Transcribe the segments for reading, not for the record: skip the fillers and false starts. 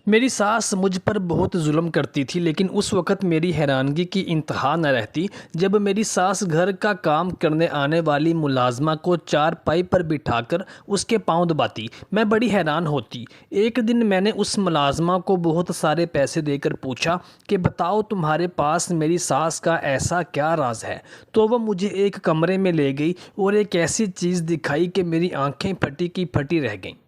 میری ساس مجھ پر بہت ظلم کرتی تھی، لیکن اس وقت میری حیرانگی کی انتہا نہ رہتی جب میری ساس گھر کا کام کرنے آنے والی ملازمہ کو چارپائی پر بٹھا کر اس کے پاؤں دباتی۔ میں بڑی حیران ہوتی۔ ایک دن میں نے اس ملازمہ کو بہت سارے پیسے دے کر پوچھا کہ بتاؤ تمہارے پاس میری ساس کا ایسا کیا راز ہے؟ تو وہ مجھے ایک کمرے میں لے گئی اور ایک ایسی چیز دکھائی کہ میری آنکھیں پھٹی کی پھٹی رہ گئیں۔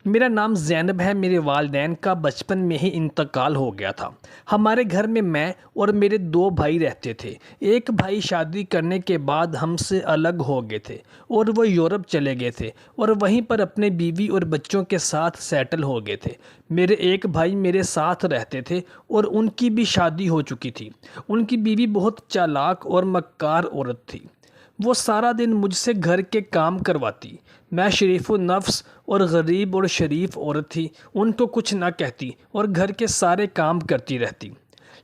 میرا نام زینب ہے۔ میرے والدین کا بچپن میں ہی انتقال ہو گیا تھا۔ ہمارے گھر میں اور میرے 2 بھائی رہتے تھے۔ ایک بھائی شادی کرنے کے بعد ہم سے الگ ہو گئے تھے اور وہ یورپ چلے گئے تھے اور وہیں پر اپنے بیوی اور بچوں کے ساتھ سیٹل ہو گئے تھے۔ میرے ایک بھائی میرے ساتھ رہتے تھے اور ان کی بھی شادی ہو چکی تھی۔ ان کی بیوی بہت چالاک اور مکار عورت تھی۔ وہ سارا دن مجھ سے گھر کے کام کرواتی۔ میں شریف النفس اور غریب اور شریف عورت تھی، ان کو کچھ نہ کہتی اور گھر کے سارے کام کرتی رہتی۔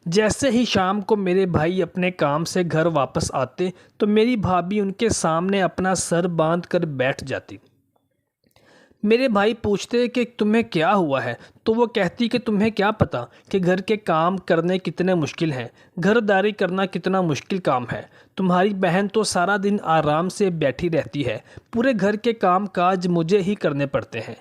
جیسے ہی شام کو میرے بھائی اپنے کام سے گھر واپس آتے تو میری بھابھی ان کے سامنے اپنا سر باندھ کر بیٹھ جاتی۔ میرے بھائی پوچھتے کہ تمہیں کیا ہوا ہے؟ تو وہ کہتی کہ تمہیں کیا پتہ کہ گھر کے کام کرنے کتنے مشکل ہیں، گھر داری کرنا کتنا مشکل کام ہے۔ تمہاری بہن تو سارا دن آرام سے بیٹھی رہتی ہے، پورے گھر کے کام کاج مجھے ہی کرنے پڑتے ہیں۔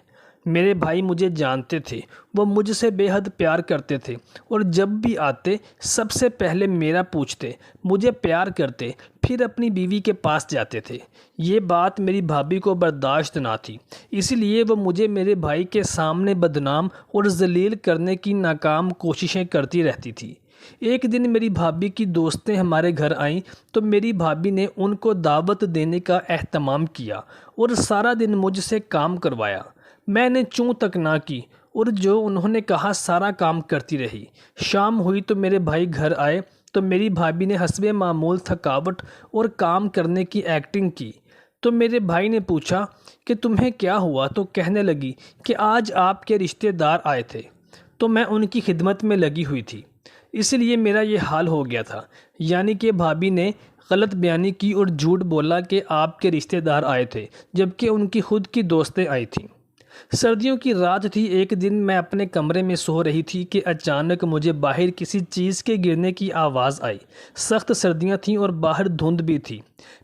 میرے بھائی مجھے جانتے تھے، وہ مجھ سے بے حد پیار کرتے تھے اور جب بھی آتے سب سے پہلے میرا پوچھتے، مجھے پیار کرتے، پھر اپنی بیوی کے پاس جاتے تھے۔ یہ بات میری بھابھی کو برداشت نہ تھی، اس لیے وہ مجھے میرے بھائی کے سامنے بدنام اور ذلیل کرنے کی ناکام کوششیں کرتی رہتی تھی۔ ایک دن میری بھابھی کی دوستیں ہمارے گھر آئیں تو میری بھابھی نے ان کو دعوت دینے کا اہتمام کیا اور سارا دن مجھ سے کام کروایا۔ میں نے چوں تک نہ کی اور جو انہوں نے کہا سارا کام کرتی رہی۔ شام ہوئی تو میرے بھائی گھر آئے تو میری بھابھی نے حسب معمول تھکاوٹ اور کام کرنے کی ایکٹنگ کی۔ تو میرے بھائی نے پوچھا کہ تمہیں کیا ہوا؟ تو کہنے لگی کہ آج آپ کے رشتہ دار آئے تھے تو میں ان کی خدمت میں لگی ہوئی تھی، اس لیے میرا یہ حال ہو گیا تھا۔ یعنی کہ بھابھی نے غلط بیانی کی اور جھوٹ بولا کہ آپ کے رشتہ دار آئے تھے جبکہ ان کی خود کی دوستیں آئی تھیں۔ سردیوں کی رات تھی۔ ایک دن میں اپنے کمرے میں سو رہی تھی کہ اچانک مجھے باہر کسی چیز کے گرنے کی آواز آئی۔ سخت سردیاں تھیں اور باہر دھند بھی تھی۔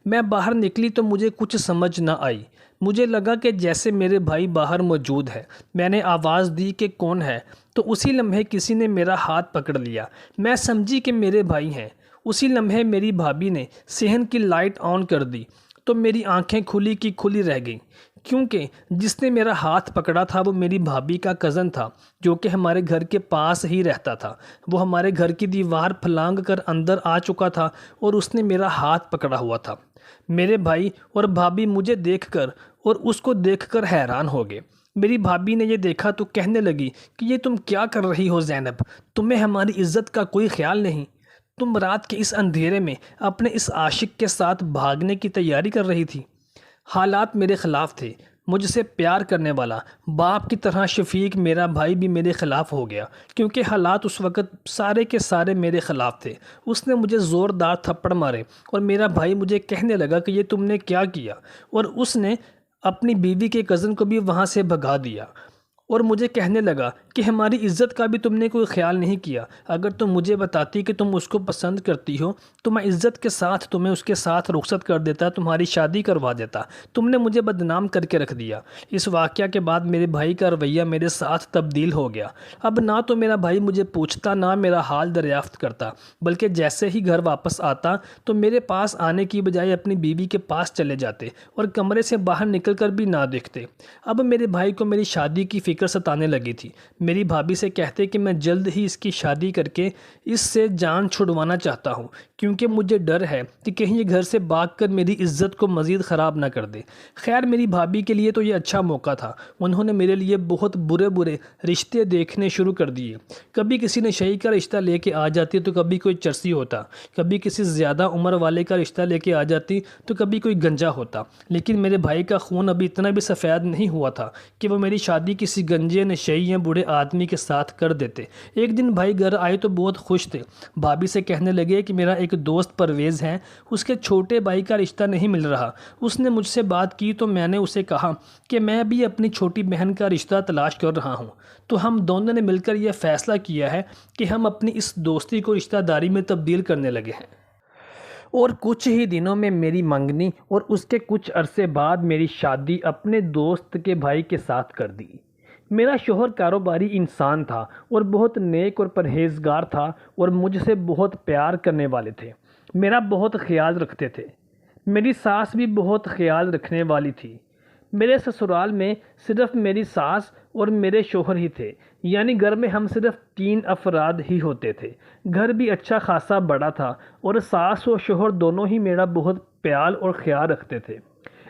میں باہر نکلی تو مجھے کچھ سمجھ نہ آئی۔ مجھے لگا کہ جیسے میرے بھائی باہر موجود ہے۔ میں نے آواز دی کہ کون ہے؟ تو اسی لمحے کسی نے میرا ہاتھ پکڑ لیا۔ میں سمجھی کہ میرے بھائی ہیں۔ اسی لمحے میری بھابھی نے صحن کی لائٹ آن کر دی تو میری آنکھیں کھلی کی کھلی رہ گئیں، کیونکہ جس نے میرا ہاتھ پکڑا تھا وہ میری بھابھی کا کزن تھا جو کہ ہمارے گھر کے پاس ہی رہتا تھا۔ وہ ہمارے گھر کی دیوار پھلانگ کر اندر آ چکا تھا اور اس نے میرا ہاتھ پکڑا ہوا تھا۔ میرے بھائی اور بھابھی مجھے دیکھ کر اور اس کو دیکھ کر حیران ہو گئے۔ میری بھابھی نے یہ دیکھا تو کہنے لگی کہ یہ تم کیا کر رہی ہو زینب؟ تمہیں ہماری عزت کا کوئی خیال نہیں؟ تم رات کے اس اندھیرے میں اپنے اس عاشق کے ساتھ بھاگنے کی تیاری کر رہی تھی۔ حالات میرے خلاف تھے۔ مجھ سے پیار کرنے والا باپ کی طرح شفیق میرا بھائی بھی میرے خلاف ہو گیا، کیونکہ حالات اس وقت سارے کے سارے میرے خلاف تھے۔ اس نے مجھے زوردار تھپڑ مارے اور میرا بھائی مجھے کہنے لگا کہ یہ تم نے کیا کیا، اور اس نے اپنی بیوی کے کزن کو بھی وہاں سے بھگا دیا اور مجھے کہنے لگا کہ ہماری عزت کا بھی تم نے کوئی خیال نہیں کیا۔ اگر تم مجھے بتاتی کہ تم اس کو پسند کرتی ہو تو میں عزت کے ساتھ تمہیں اس کے ساتھ رخصت کر دیتا، تمہاری شادی کروا دیتا۔ تم نے مجھے بدنام کر کے رکھ دیا۔ اس واقعہ کے بعد میرے بھائی کا رویہ میرے ساتھ تبدیل ہو گیا۔ اب نہ تو میرا بھائی مجھے پوچھتا نہ میرا حال دریافت کرتا، بلکہ جیسے ہی گھر واپس آتا تو میرے پاس آنے کی بجائے اپنی بیوی کے پاس چلے جاتے اور کمرے سے باہر نکل کر بھی نہ دیکھتے۔ اب میرے بھائی کو میری شادی کی فکر ستانے لگی تھی۔ میری بھابھی سے کہتے کہ میں جلد ہی اس کی شادی کر کے اس سے جان چھڑوانا چاہتا ہوں، کیونکہ مجھے ڈر ہے کہ کہیں یہ گھر سے بھاگ کر میری عزت کو مزید خراب نہ کر دے۔ خیر میری بھابھی کے لیے تو یہ اچھا موقع تھا۔ انہوں نے میرے لیے بہت برے برے رشتے دیکھنے شروع کر دیے۔ کبھی کسی نشئی کا رشتہ لے کے آ جاتی تو کبھی کوئی چرسی ہوتا، کبھی کسی زیادہ عمر والے کا رشتہ لے کے آ جاتی تو کبھی کوئی گنجا ہوتا۔ لیکن میرے بھائی کا خون ابھی اتنا بھی سفید نہیں ہوا تھا کہ وہ میری شادی کسی کسی گنجے نشئی یا بوڑھے آدمی کے ساتھ کر دیتے۔ ایک دن بھائی گھر آئے تو بہت خوش تھے۔ بھابھی سے کہنے لگے کہ میرا ایک دوست پرویز ہے، اس کے چھوٹے بھائی کا رشتہ نہیں مل رہا۔ اس نے مجھ سے بات کی تو میں نے اسے کہا کہ میں بھی اپنی چھوٹی بہن کا رشتہ تلاش کر رہا ہوں۔ تو ہم دونوں نے مل کر یہ فیصلہ کیا ہے کہ ہم اپنی اس دوستی کو رشتہ داری میں تبدیل کرنے لگے ہیں۔ اور کچھ ہی دنوں میں میری منگنی اور اس کے کچھ عرصے بعد میری شادی اپنے دوست کے بھائی کے ساتھ کر دی۔ میرا شوہر کاروباری انسان تھا اور بہت نیک اور پرہیزگار تھا اور مجھ سے بہت پیار کرنے والے تھے، میرا بہت خیال رکھتے تھے۔ میری ساس بھی بہت خیال رکھنے والی تھی۔ میرے سسرال میں صرف میری ساس اور میرے شوہر ہی تھے، یعنی گھر میں ہم صرف 3 افراد ہی ہوتے تھے۔ گھر بھی اچھا خاصا بڑا تھا اور ساس اور شوہر دونوں ہی میرا بہت پیار اور خیال رکھتے تھے۔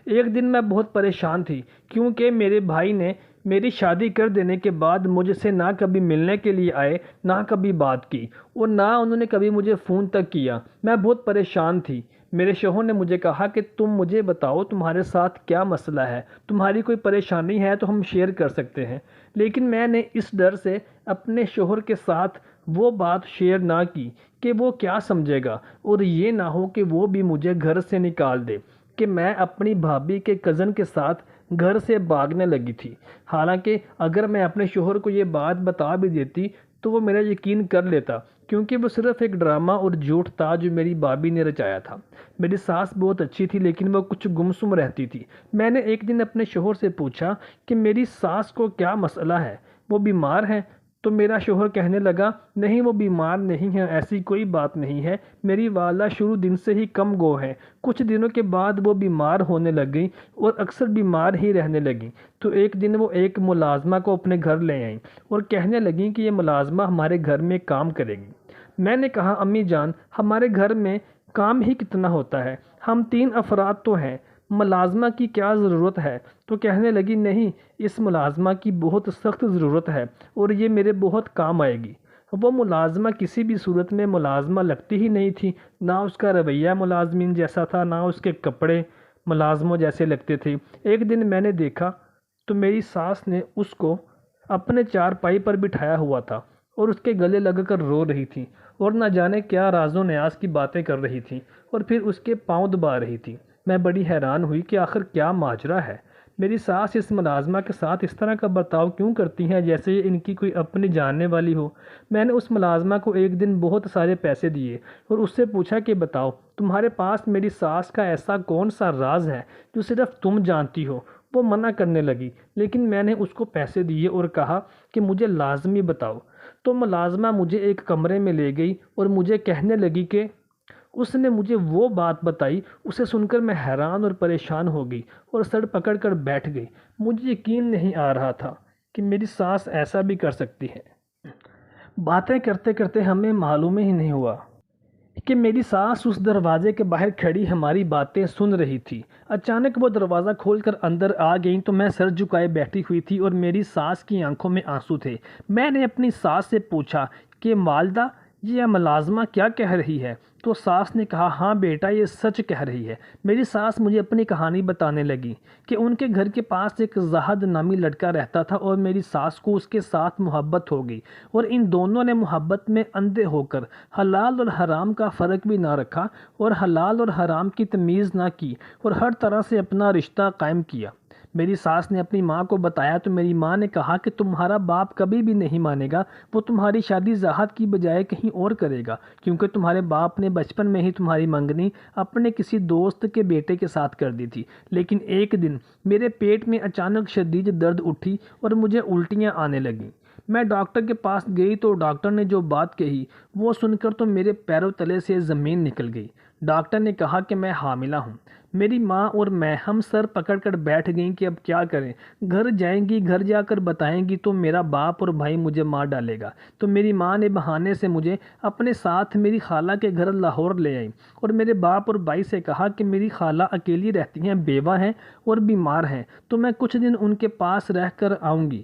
ایک دن میں بہت پریشان تھی کیونکہ میرے بھائی نے میری شادی کر دینے کے بعد مجھ سے نہ کبھی ملنے کے لیے آئے، نہ کبھی بات کی، اور نہ انہوں نے کبھی مجھے فون تک کیا۔ میں بہت پریشان تھی۔ میرے شوہر نے مجھے کہا کہ تم مجھے بتاؤ تمہارے ساتھ کیا مسئلہ ہے، تمہاری کوئی پریشانی ہے تو ہم شیئر کر سکتے ہیں۔ لیکن میں نے اس ڈر سے اپنے شوہر کے ساتھ وہ بات شیئر نہ کی کہ وہ کیا سمجھے گا، اور یہ نہ ہو کہ وہ بھی مجھے گھر سے نکال دے، کہ میں اپنی بھابھی کے کزن کے ساتھ گھر سے بھاگنے لگی تھی۔ حالانکہ اگر میں اپنے شوہر کو یہ بات بتا بھی دیتی تو وہ میرا یقین کر لیتا، کیونکہ وہ صرف ایک ڈرامہ اور جھوٹ تھا جو میری بھابھی نے رچایا تھا۔ میری ساس بہت اچھی تھی لیکن وہ کچھ گمسم رہتی تھی۔ میں نے ایک دن اپنے شوہر سے پوچھا کہ میری ساس کو کیا مسئلہ ہے، وہ بیمار ہے؟ تو میرا شوہر کہنے لگا، نہیں وہ بیمار نہیں ہے، ایسی کوئی بات نہیں ہے، میری والدہ شروع دن سے ہی کم گو ہے، کچھ دنوں کے بعد وہ بیمار ہونے لگ گئی اور اکثر بیمار ہی رہنے لگیں۔ تو ایک دن وہ ایک ملازمہ کو اپنے گھر لے آئیں اور کہنے لگیں کہ یہ ملازمہ ہمارے گھر میں کام کرے گی۔ میں نے کہا، امی جان ہمارے گھر میں کام ہی کتنا ہوتا ہے، ہم 3 افراد تو ہیں، ملازمہ کی کیا ضرورت ہے؟ تو کہنے لگی، نہیں اس ملازمہ کی بہت سخت ضرورت ہے اور یہ میرے بہت کام آئے گی۔ وہ ملازمہ کسی بھی صورت میں ملازمہ لگتی ہی نہیں تھی، نہ اس کا رویہ ملازمین جیسا تھا، نہ اس کے کپڑے ملازموں جیسے لگتے تھے۔ ایک دن میں نے دیکھا تو میری ساس نے اس کو اپنے چارپائی پر بٹھایا ہوا تھا اور اس کے گلے لگ کر رو رہی تھی اور نہ جانے کیا راز و نیاز کی باتیں کر رہی تھی اور پھر اس کے پاؤں دبا رہی تھی۔ میں بڑی حیران ہوئی کہ آخر کیا ماجرا ہے، میری ساس اس ملازمہ کے ساتھ اس طرح کا برتاؤ کیوں کرتی ہیں جیسے یہ ان کی کوئی اپنی جاننے والی ہو۔ میں نے اس ملازمہ کو ایک دن بہت سارے پیسے دیے اور اس سے پوچھا کہ بتاؤ تمہارے پاس میری ساس کا ایسا کون سا راز ہے جو صرف تم جانتی ہو۔ وہ منع کرنے لگی، لیکن میں نے اس کو پیسے دیے اور کہا کہ مجھے لازمی بتاؤ۔ تو ملازمہ مجھے ایک کمرے میں لے گئی اور مجھے کہنے لگی کہ اس نے مجھے وہ بات بتائی۔ اسے سن کر میں حیران اور پریشان ہو گئی اور سر پکڑ کر بیٹھ گئی۔ مجھے یقین نہیں آ رہا تھا کہ میری ساس ایسا بھی کر سکتی ہے۔ باتیں کرتے کرتے ہمیں معلوم ہی نہیں ہوا کہ میری ساس اس دروازے کے باہر کھڑی ہماری باتیں سن رہی تھی۔ اچانک وہ دروازہ کھول کر اندر آ گئیں تو میں سر جھکائے بیٹھی ہوئی تھی اور میری ساس کی آنکھوں میں آنسو تھے۔ میں نے اپنی ساس سے پوچھا کہ والدہ یہ ملازمہ کیا کہہ رہی ہے؟ تو ساس نے کہا، ہاں بیٹا یہ سچ کہہ رہی ہے۔ میری ساس مجھے اپنی کہانی بتانے لگی کہ ان کے گھر کے پاس ایک زاہد نامی لڑکا رہتا تھا اور میری ساس کو اس کے ساتھ محبت ہو گئی اور ان دونوں نے محبت میں اندھے ہو کر حلال اور حرام کا فرق بھی نہ رکھا اور حلال اور حرام کی تمیز نہ کی اور ہر طرح سے اپنا رشتہ قائم کیا۔ میری ساس نے اپنی ماں کو بتایا تو میری ماں نے کہا کہ تمہارا باپ کبھی بھی نہیں مانے گا، وہ تمہاری شادی زاہد کی بجائے کہیں اور کرے گا، کیونکہ تمہارے باپ نے بچپن میں ہی تمہاری منگنی اپنے کسی دوست کے بیٹے کے ساتھ کر دی تھی۔ لیکن ایک دن میرے پیٹ میں اچانک شدید درد اٹھی اور مجھے الٹیاں آنے لگیں۔ میں ڈاکٹر کے پاس گئی تو ڈاکٹر نے جو بات کہی وہ سن کر تو میرے پیروں تلے سے زمین نکل گئی۔ ڈاکٹر نے کہا کہ میں حاملہ ہوں۔ میری ماں اور میں ہم سر پکڑ کر بیٹھ گئیں کہ اب کیا کریں۔ گھر جائیں گی، گھر جا کر بتائیں گی تو میرا باپ اور بھائی مجھے مار ڈالے گا۔ تو میری ماں نے بہانے سے مجھے اپنے ساتھ میری خالہ کے گھر لاہور لے آئی اور میرے باپ اور بھائی سے کہا کہ میری خالہ اکیلی رہتی ہیں، بیوہ ہیں اور بیمار ہیں، تو میں کچھ دن ان کے پاس رہ کر آؤں گی۔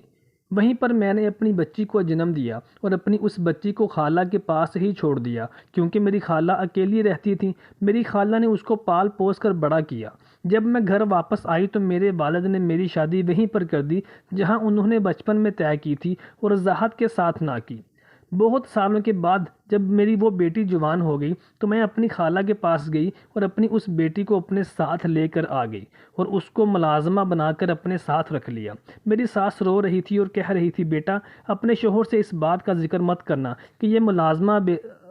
وہیں پر میں نے اپنی بچی کو جنم دیا اور اپنی اس بچی کو خالہ کے پاس ہی چھوڑ دیا، کیونکہ میری خالہ اکیلی رہتی تھی۔ میری خالہ نے اس کو پال پوس کر بڑا کیا جب میں گھر واپس آئی تو میرے والد نے میری شادی وہیں پر کر دی جہاں انہوں نے بچپن میں طے کی تھی اور وضاحت کے ساتھ نہ کی۔ بہت سالوں کے بعد جب میری وہ بیٹی جوان ہو گئی تو میں اپنی خالہ کے پاس گئی اور اپنی اس بیٹی کو اپنے ساتھ لے کر آ گئی اور اس کو ملازمہ بنا کر اپنے ساتھ رکھ لیا۔ میری ساس رو رہی تھی اور کہہ رہی تھی، بیٹا اپنے شوہر سے اس بات کا ذکر مت کرنا کہ یہ ملازمہ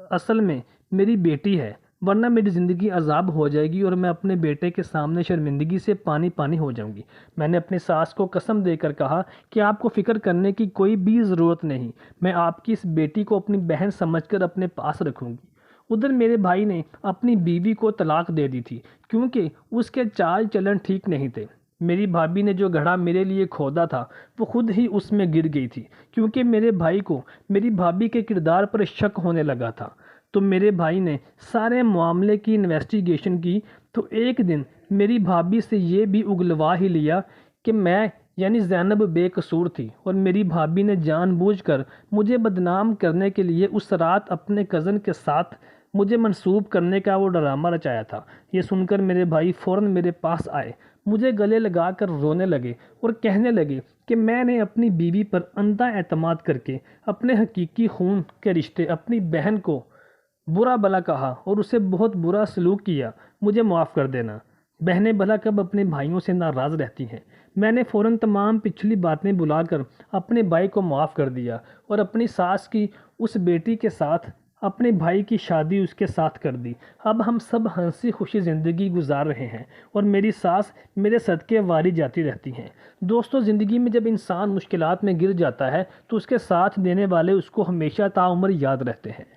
اصل میں میری بیٹی ہے، ورنہ میری زندگی عذاب ہو جائے گی اور میں اپنے بیٹے کے سامنے شرمندگی سے پانی پانی ہو جاؤں گی۔ میں نے اپنی ساس کو قسم دے کر کہا کہ آپ کو فکر کرنے کی کوئی بھی ضرورت نہیں، میں آپ کی اس بیٹی کو اپنی بہن سمجھ کر اپنے پاس رکھوں گی۔ ادھر میرے بھائی نے اپنی بیوی کو طلاق دے دی تھی کیونکہ اس کے چال چلن ٹھیک نہیں تھے۔ میری بھابھی نے جو گڑھا میرے لیے کھودا تھا وہ خود ہی اس میں گر گئی تھی کیونکہ میرے بھائی کو میری بھابھی کے کردار پر شک ہونے لگا تھا۔ تو میرے بھائی نے سارے معاملے کی انویسٹیگیشن کی تو ایک دن میری بھابھی سے یہ بھی اگلوا ہی لیا کہ میں یعنی زینب بے قصور تھی اور میری بھابھی نے جان بوجھ کر مجھے بدنام کرنے کے لیے اس رات اپنے کزن کے ساتھ مجھے منسوب کرنے کا وہ ڈرامہ رچایا تھا۔ یہ سن کر میرے بھائی فوراً میرے پاس آئے، مجھے گلے لگا کر رونے لگے اور کہنے لگے کہ میں نے اپنی بیوی پر اندھا اعتماد کر کے اپنے حقیقی خون کے رشتے اپنی بہن کو برا بھلا کہا اور اسے بہت برا سلوک کیا، مجھے معاف کر دینا۔ بہنیں بھلا کب اپنے بھائیوں سے ناراض رہتی ہیں۔ میں نے فوراً تمام پچھلی باتیں بلا کر اپنے بھائی کو معاف کر دیا اور اپنی ساس کی اس بیٹی کے ساتھ اپنے بھائی کی شادی اس کے ساتھ کر دی۔ اب ہم سب ہنسی خوشی زندگی گزار رہے ہیں اور میری ساس میرے صدقے واری جاتی رہتی ہیں۔ دوستو، زندگی میں جب انسان مشکلات میں گر جاتا ہے تو اس کے ساتھ دینے والے اس کو ہمیشہ تعمر یاد رہتے ہیں۔